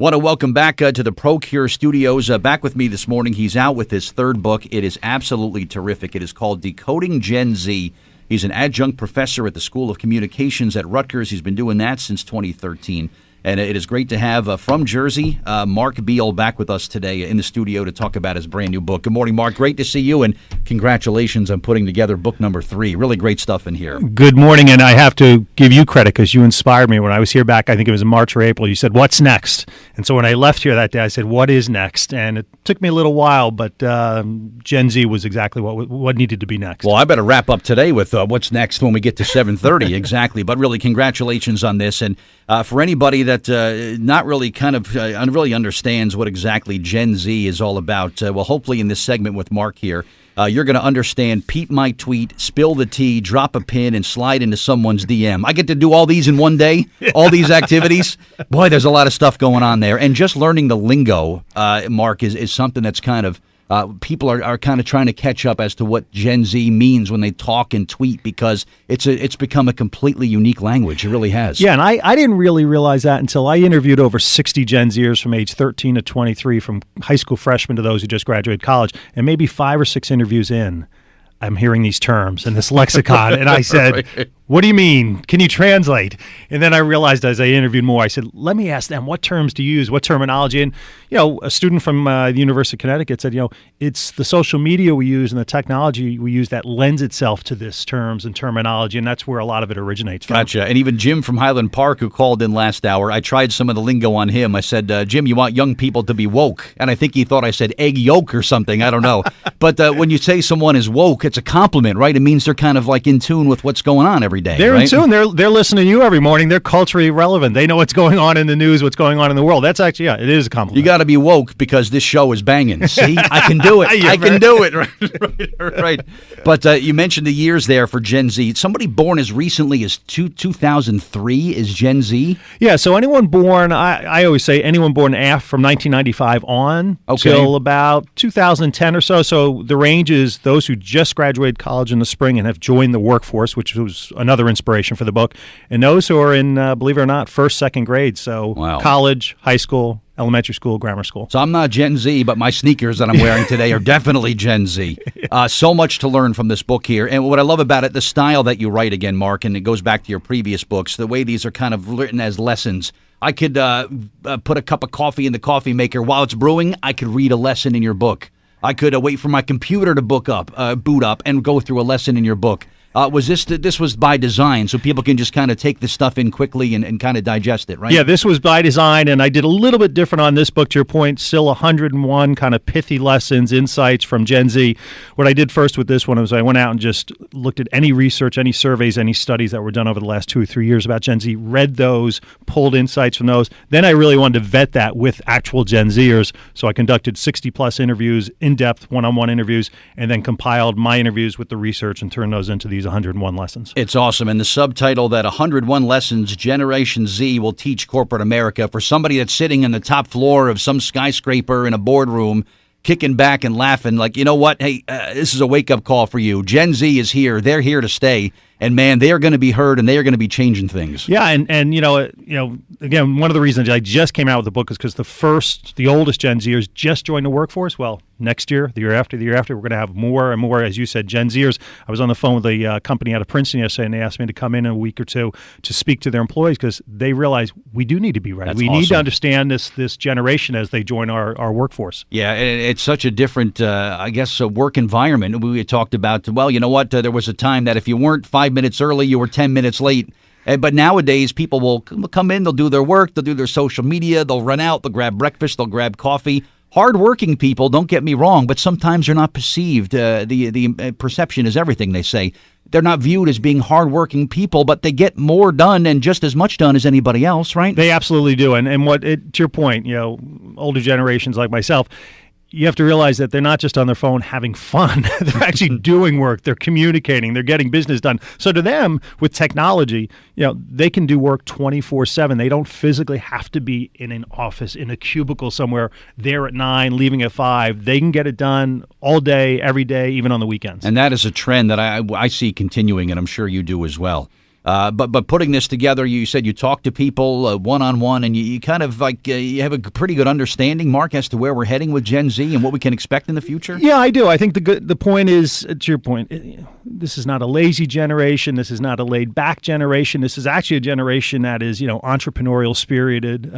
Want to welcome back to the ProCure Studios. Back with me this morning. He's out with his third book. It is absolutely terrific. It is called Decoding Gen Z. He's an adjunct professor at the School of Communications at Rutgers. He's been doing that since 2013. And it is great to have, from Jersey, Mark Beal back with us today in the studio to talk about his brand new book. Good morning, Mark. Great to see you, and congratulations on putting together book number 3. Really great stuff in here. Good morning, and I have to give you credit because you inspired me. When I was here back, I think it was in March or April, you said, what's next? And so when I left here that day, I said, what is next? And it took me a little while, but Gen Z was exactly what needed to be next. Well, I better wrap up today with what's next when we get to 7:30, exactly. But really, congratulations on this. And for anybody that not really really understands what exactly Gen Z is all about, well, hopefully in this segment with Mark here, you're going to understand peep my tweet, spill the tea, drop a pin, and slide into someone's DM. I get to do all these in one day, all these activities. Boy, there's a lot of stuff going on there. And just learning the lingo, Mark, is something that's kind of people are kind of trying to catch up as to what Gen Z means when they talk and tweet, because it's become a completely unique language. It really has. Yeah, and I didn't really realize that until I interviewed over 60 Gen Zers from age 13 to 23, from high school freshmen to those who just graduated college. And maybe 5 or 6 interviews in, I'm hearing these terms and this lexicon. And I said, right. What do you mean? Can you translate? And then I realized as I interviewed more, I said, let me ask them, what terms to use, what terminology? And, a student from the University of Connecticut said, it's the social media we use and the technology we use that lends itself to this terms and terminology, and that's where a lot of it originates from. Gotcha. And even Jim from Highland Park, who called in last hour, I tried some of the lingo on him. I said, Jim, you want young people to be woke? And I think he thought I said egg yolk or something. I don't know. But when you say someone is woke, it's a compliment, right? It means they're kind of like in tune with what's going on every day. They're right? in tune. They're listening to you every morning. They're culturally relevant. They know what's going on in the news, what's going on in the world. That's actually, it is a compliment. You got to be woke because this show is banging. See, I can do it. I can do it. Right. But you mentioned the years there for Gen Z. Somebody born as recently as 2003 is Gen Z? Yeah, so anyone born, I always say anyone born from 1995 on till about 2010 or so. So the range is those who just graduated college in the spring and have joined the workforce, which was another inspiration for the book, and those who are in, believe it or not, first, second grade. So college, high school, elementary school, grammar school. So I'm not Gen Z, but my sneakers that I'm wearing today are definitely Gen Z. So much to learn from this book here. And what I love about it, the style that you write again, Mark, and it goes back to your previous books, the way these are kind of written as lessons. I could put a cup of coffee in the coffee maker while it's brewing. I could read a lesson in your book. I could wait for my computer to boot up and go through a lesson in your book. This was by design, so people can just kind of take this stuff in quickly and kind of digest it, right? Yeah, this was by design, and I did a little bit different on this book, to your point. Still 101 kind of pithy lessons, insights from Gen Z. What I did first with this one was I went out and just looked at any research, any surveys, any studies that were done over the last 2 or 3 years about Gen Z, read those, pulled insights from those. Then I really wanted to vet that with actual Gen Zers, so I conducted 60-plus interviews, in-depth, one-on-one interviews, and then compiled my interviews with the research and turned those into these 101 lessons. It's awesome. And the subtitle, that 101 lessons Generation Z will teach corporate America, for somebody that's sitting in the top floor of some skyscraper in a boardroom, kicking back and laughing like, you know what? Hey, this is a wake-up call for you. Gen Z is here. They're here to stay. And, man, they are going to be heard, and they are going to be changing things. Yeah, and again, one of the reasons I just came out with the book is because the oldest Gen Zers just joined the workforce. Well, next year, the year after, we're going to have more and more, as you said, Gen Zers. I was on the phone with a company out of Princeton yesterday, and they asked me to come in a week or two to speak to their employees because they realize we do need to be ready. That's we awesome. Need to understand this generation as they join our workforce. Yeah, it's such a different, work environment. We had talked about, well, you know what, there was a time that if you weren't 5 minutes early, you were 10 minutes late. But nowadays, people will come in, they'll do their work, they'll do their social media, they'll run out, they'll grab breakfast, they'll grab coffee. Hard-working people, don't get me wrong, but sometimes they're not perceived. The perception is everything, they say. They're not viewed as being hard-working people, but they get more done and just as much done as anybody else, right? They absolutely do. And to your point, older generations like myself, you have to realize that they're not just on their phone having fun. They're actually doing work. They're communicating. They're getting business done. So to them, with technology, they can do work 24/7. They don't physically have to be in an office, in a cubicle somewhere, there at 9, leaving at 5. They can get it done all day, every day, even on the weekends. And that is a trend that I see continuing, and I'm sure you do as well. But putting this together, you said you talk to people one-on-one, and you kind of like you have a pretty good understanding, Mark, as to where we're heading with Gen Z and what we can expect in the future? Yeah, I do. I think the point is, to your point, this is not a lazy generation. This is not a laid-back generation. This is actually a generation that is, entrepreneurial spirited,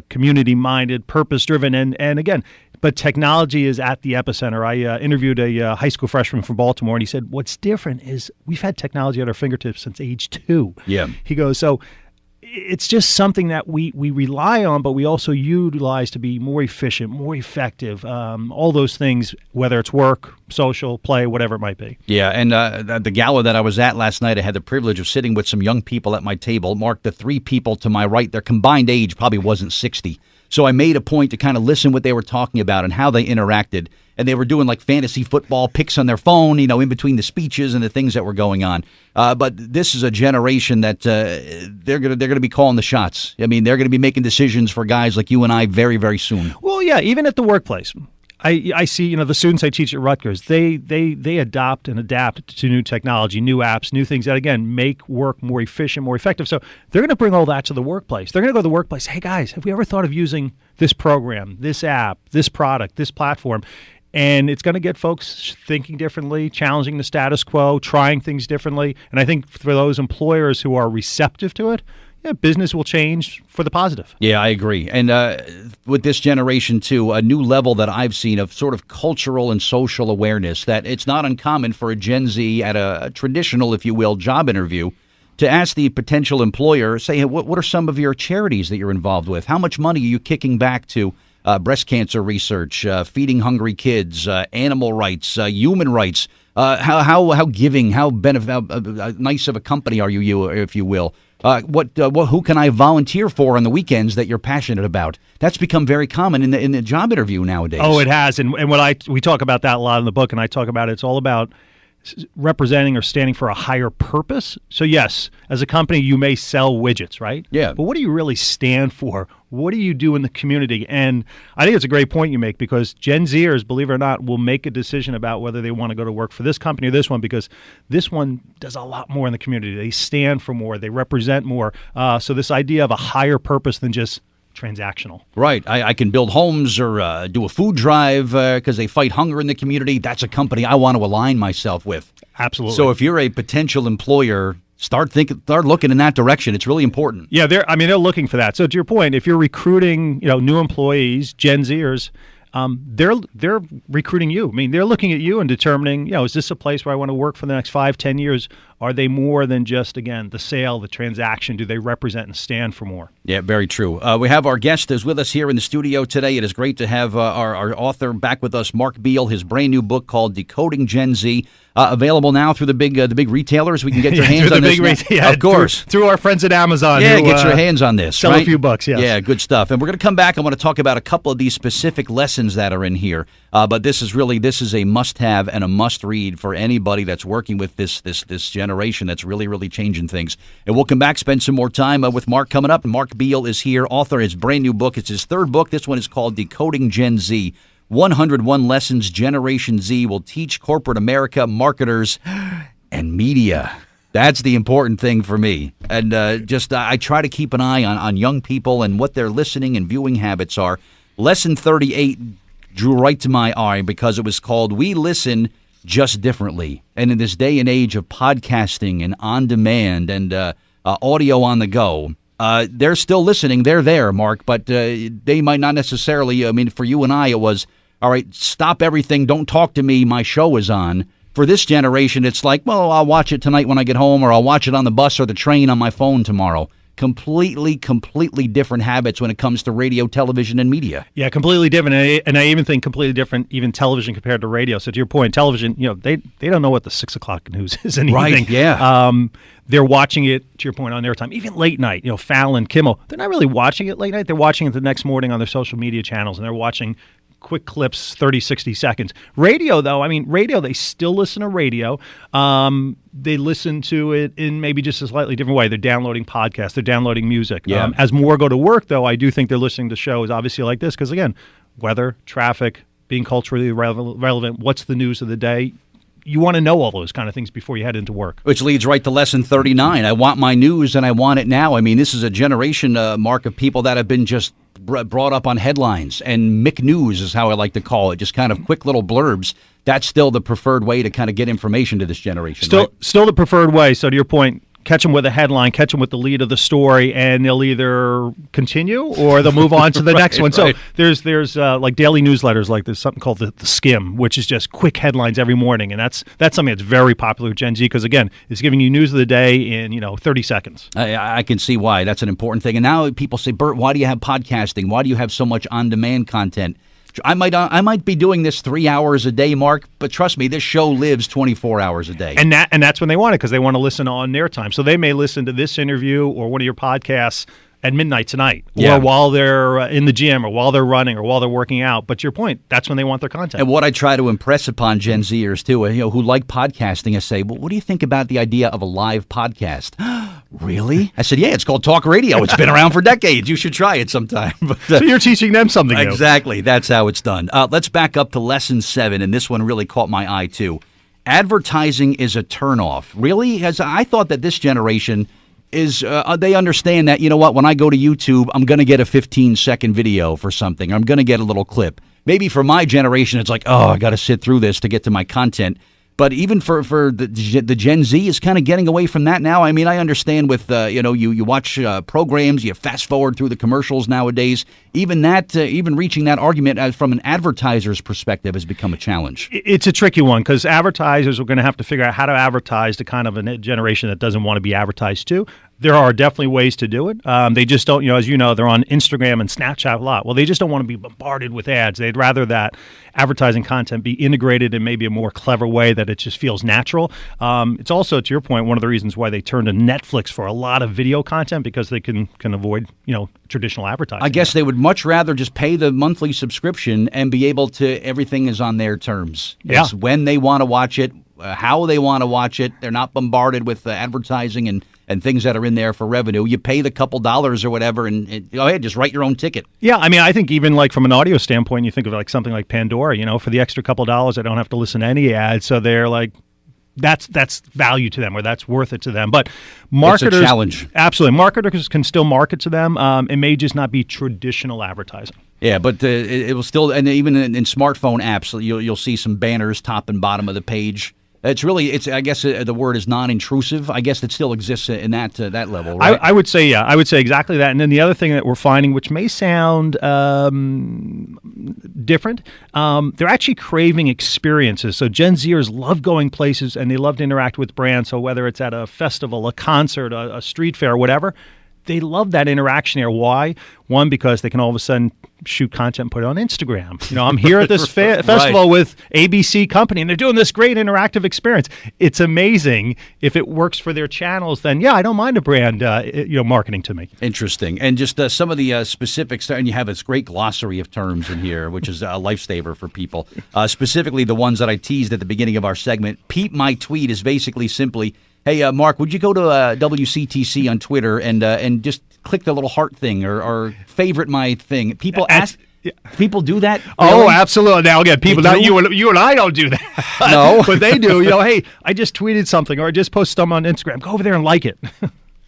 community-minded, purpose-driven, and again, but technology is at the epicenter. I interviewed a high school freshman from Baltimore, and he said, what's different is we've had technology at our fingertips since age 2. Yeah. He goes, so it's just something that we rely on, but we also utilize to be more efficient, more effective, all those things, whether it's work, social, play, whatever it might be. Yeah, and the gala that I was at last night, I had the privilege of sitting with some young people at my table. Mark, the 3 people to my right, their combined age probably wasn't 60. So I made a point to kind of listen what they were talking about and how they interacted. And they were doing like fantasy football picks on their phone, in between the speeches and the things that were going on. But this is a generation that they're gonna be calling the shots. I mean, they're going to be making decisions for guys like you and I very, very soon. Well, yeah, even at the workplace. I see, the students I teach at Rutgers, they adopt and adapt to new technology, new apps, new things that, again, make work more efficient, more effective. So they're going to bring all that to the workplace. They're going to go to the workplace, hey, guys, have we ever thought of using this program, this app, this product, this platform? And it's going to get folks thinking differently, challenging the status quo, trying things differently. And I think for those employers who are receptive to it, yeah, business will change for the positive. Yeah, I agree. And with this generation, too, a new level that I've seen of sort of cultural and social awareness, that it's not uncommon for a Gen Z at a traditional, if you will, job interview to ask the potential employer, say, hey, what are some of your charities that you're involved with? How much money are you kicking back to breast cancer research, feeding hungry kids, animal rights, human rights? How giving, how nice of a company are you, if you will? Who can I volunteer for on the weekends that you're passionate about? That's become very common in the job interview nowadays. Oh, it has, and we talk about that a lot in the book, and I talk about it's all about representing or standing for a higher purpose. So yes, as a company, you may sell widgets, right? Yeah. But what do you really stand for? What do you do in the community? And I think it's a great point you make, because Gen Zers, believe it or not, will make a decision about whether they want to go to work for this company or this one, because this one does a lot more in the community. They stand for more. They represent more. So this idea of a higher purpose than just transactional. Right. I can build homes or do a food drive because they fight hunger in the community. That's a company I want to align myself with. Absolutely. So if you're a potential employer, start looking in that direction. It's really important. Yeah, they're looking for that. So to your point, if you're recruiting, new employees, Gen Zers, they're recruiting you. I mean, they're looking at you and determining, is this a place where I want to work for the next 5-10 years? Are they more than just, again, the sale, the transaction? Do they represent and stand for more? Yeah, very true. We have our guest is with us here in the studio today. It is great to have our author back with us, Mark Beal. His brand new book called Decoding Gen Z, available now through the big retailers. We can get your hands on this. Of course, through our friends at Amazon. Yeah, get your hands on this. Sell right? a few bucks. Yes. Yeah, good stuff. And we're going to come back. I want to talk about a couple of these specific lessons that are in here. But this is a must-have and a must-read for anybody that's working with this generation that's really changing things. And we'll come back, spend some more time with Mark coming up. Mark Beal is here, author of his brand new book. It's his 3rd book. This one is called Decoding Gen Z. 101 Lessons Generation Z will teach corporate America, marketers, and media. That's the important thing for me. And I try to keep an eye on young people and what their listening and viewing habits are. Lesson 38 drew right to my eye because it was called We Listen Just Differently. And in this day and age of podcasting and on-demand and audio on the go, they're still listening. They're there, Mark, but they might not necessarily. I mean, for you and I, it was, all right, stop everything. Don't talk to me. My show is on. For this generation, it's like, well, I'll watch it tonight when I get home, or I'll watch it on the bus or the train on my phone tomorrow. Completely different habits when it comes to radio, television, and media. Yeah, completely different. And I even think completely different, even television compared to radio. So to your point, television, they don't know what the 6 o'clock news is and anything. Right, yeah. They're watching it, to your point, on their time. Even late night, Fallon, Kimmel, they're not really watching it late night. They're watching it the next morning on their social media channels, and they're watching quick clips, 30, 60 seconds. Radio, though, they still listen to radio. They listen to it in maybe just a slightly different way. They're downloading podcasts. They're downloading music. Yeah. As more go to work, though, I do think they're listening to shows, obviously, like this, because, again, weather, traffic, being culturally relevant, what's the news of the day? you want to know all those kind of things before you head into work. Which leads right to lesson 39. I want my news and I want it now. I mean, this is a generation, Mark, of people that have been just brought up on headlines, and Mick News is how I like to call it, just kind of quick little blurbs. That's still the preferred way to kind of get information to this generation. Still the preferred way. So to your point, catch them with a headline, catch them with the lead of the story, and they'll either continue or they'll move on to the next one. So there's like daily newsletters, like there's something called the Skim, which is just quick headlines every morning, and that's something that's very popular with Gen Z because, again, it's giving you news of the day in 30 seconds. I can see why. That's an important thing. And now people say, Bert, why do you have podcasting? Why do you have so much on-demand content? I might be doing this 3 hours a day, Mark, but trust me, this show lives 24 hours a day. And that's when they want it, because they want to listen on their time. So they may listen to this interview or one of your podcasts at midnight tonight, or while they're in the gym, or while they're running, or while they're working out. But to your point, that's when they want their content. And what I try to impress upon Gen Zers too, who like podcasting, I say, well, what do you think about the idea of a live podcast? Really? I said, yeah, it's called talk radio. It's been around for decades. You should try it sometime. But, so you're teaching them something new. Exactly. That's how it's done. Let's back up to lesson 7, and this one really caught my eye too. Advertising is a turnoff. Really? As I thought that this generation is they understand that, you know what, when I go to YouTube, I'm going to get a 15-second video for something. I'm going to get a little clip. Maybe for my generation, it's like, oh, I got to sit through this to get to my content. But even for the Gen Z is kind of getting away from that now. I mean, I understand with, you watch programs, you fast forward through the commercials nowadays. Even that, even reaching that argument from an advertiser's perspective has become a challenge. It's a tricky one because advertisers are going to have to figure out how to advertise to kind of a generation that doesn't want to be advertised to. There are definitely ways to do it. They just don't, as you know, they're on Instagram and Snapchat a lot. Well, they just don't want to be bombarded with ads. They'd rather that advertising content be integrated in maybe a more clever way that it just feels natural. It's also, to your point, one of the reasons why they turn to Netflix for a lot of video content, because they can avoid, traditional advertising. I guess they would much rather just pay the monthly subscription and be able to, everything is on their terms. Yeah. It's when they want to watch it, how they want to watch it. They're not bombarded with advertising and things that are in there for revenue. You pay the couple dollars or whatever, and go ahead, just write your own ticket. Yeah, I mean, I think even like from an audio standpoint, you think of like something like Pandora. For the extra couple dollars, I don't have to listen to any ads. So they're like, that's value to them, or that's worth it to them. But marketers, it's a challenge. Absolutely, marketers can still market to them. It may just not be traditional advertising. Yeah, but it will still, and even in smartphone apps, you'll see some banners top and bottom of the page. I guess the word is non-intrusive. I guess it still exists in that level, right? I would say, yeah. I would say exactly that. And then the other thing that we're finding, which may sound different, they're actually craving experiences. So Gen Zers love going places, and they love to interact with brands. So whether it's at a festival, a concert, a street fair, whatever, they love that interaction there. Why? One, because they can all of a sudden shoot content and put it on Instagram. I'm here at this festival with ABC Company, and they're doing this great interactive experience. It's amazing. If it works for their channels, then yeah, I don't mind a brand marketing to me. Interesting. And just some of the specifics, and you have this great glossary of terms in here, which is a lifesaver for people. Specifically the ones that I teased at the beginning of our segment. Peep My Tweet is basically simply, hey, Mark, would you go to WCTC on Twitter and just click the little heart thing or favorite my thing? People ask. People do that? Really? Oh, absolutely. Now, again, people, not you and I don't do that. No. But they do. Hey, I just tweeted something, or I just posted something on Instagram. Go over there and like it.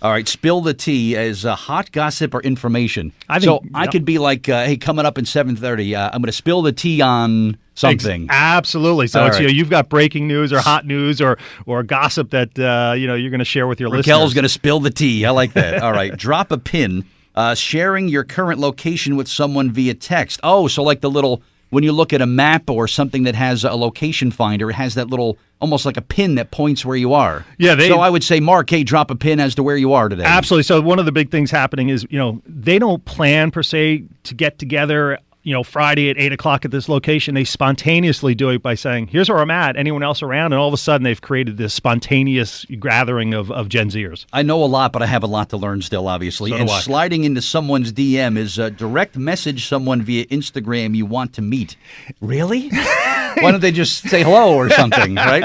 All right, spill the tea as hot gossip or information. I could be like, hey, coming up in 7:30, I'm going to spill the tea on something. Absolutely. So All it's, right. You've got breaking news or hot news or gossip that you're going to share with your listeners. Raquel's going to spill the tea. I like that. All right, drop a pin. Sharing your current location with someone via text. Oh, so like the little, when you look at a map or something that has a location finder, it has that little, almost like a pin that points where you are. Yeah. So I would say, Mark, hey, drop a pin as to where you are today. Absolutely. So one of the big things happening is, they don't plan per se to get together Friday at 8 o'clock at this location. They spontaneously do it by saying, here's where I'm at, anyone else around? And all of a sudden they've created this spontaneous gathering of Gen Zers. I know a lot, but I have a lot to learn still, obviously. So and sliding into someone's DM is direct message someone via Instagram you want to meet. Really? Why don't they just say hello or something, right?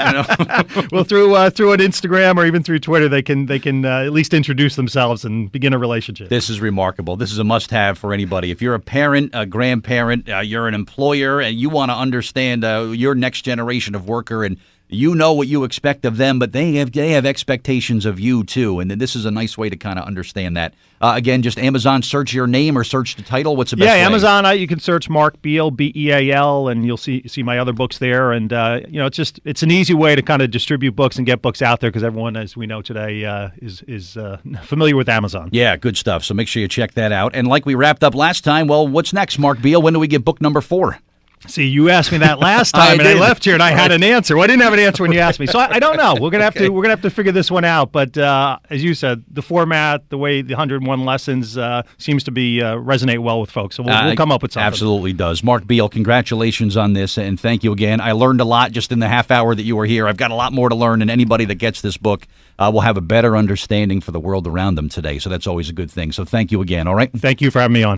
Well, through an Instagram or even through Twitter, they can at least introduce themselves and begin a relationship. This is remarkable. This is a must-have for anybody. If you're a parent, a grandparent, you're an employer, and you want to understand your next generation of worker and You know what you expect of them, but they have expectations of you too, and this is a nice way to kind of understand that. Again, just Amazon, search your name or search the title. What's the best way? Amazon. You can search Mark Beal, Beal, and you'll see my other books there. And it's an easy way to kind of distribute books and get books out there because everyone, as we know today, is familiar with Amazon. Yeah, good stuff. So make sure you check that out. And like we wrapped up last time, well, what's next, Mark Beal? When do we get book number 4? See, you asked me that last time, and I left here, and I had an answer. Well, I didn't have an answer when you asked me, so I don't know. We're gonna have to figure this one out. But as you said, the format, the way the 101 lessons seems to be resonate well with folks. So we'll come up with something. Absolutely does. Mark Beal, congratulations on this, and thank you again. I learned a lot just in the half hour that you were here. I've got a lot more to learn, and anybody that gets this book will have a better understanding for the world around them today. So that's always a good thing. So thank you again. All right. Thank you for having me on.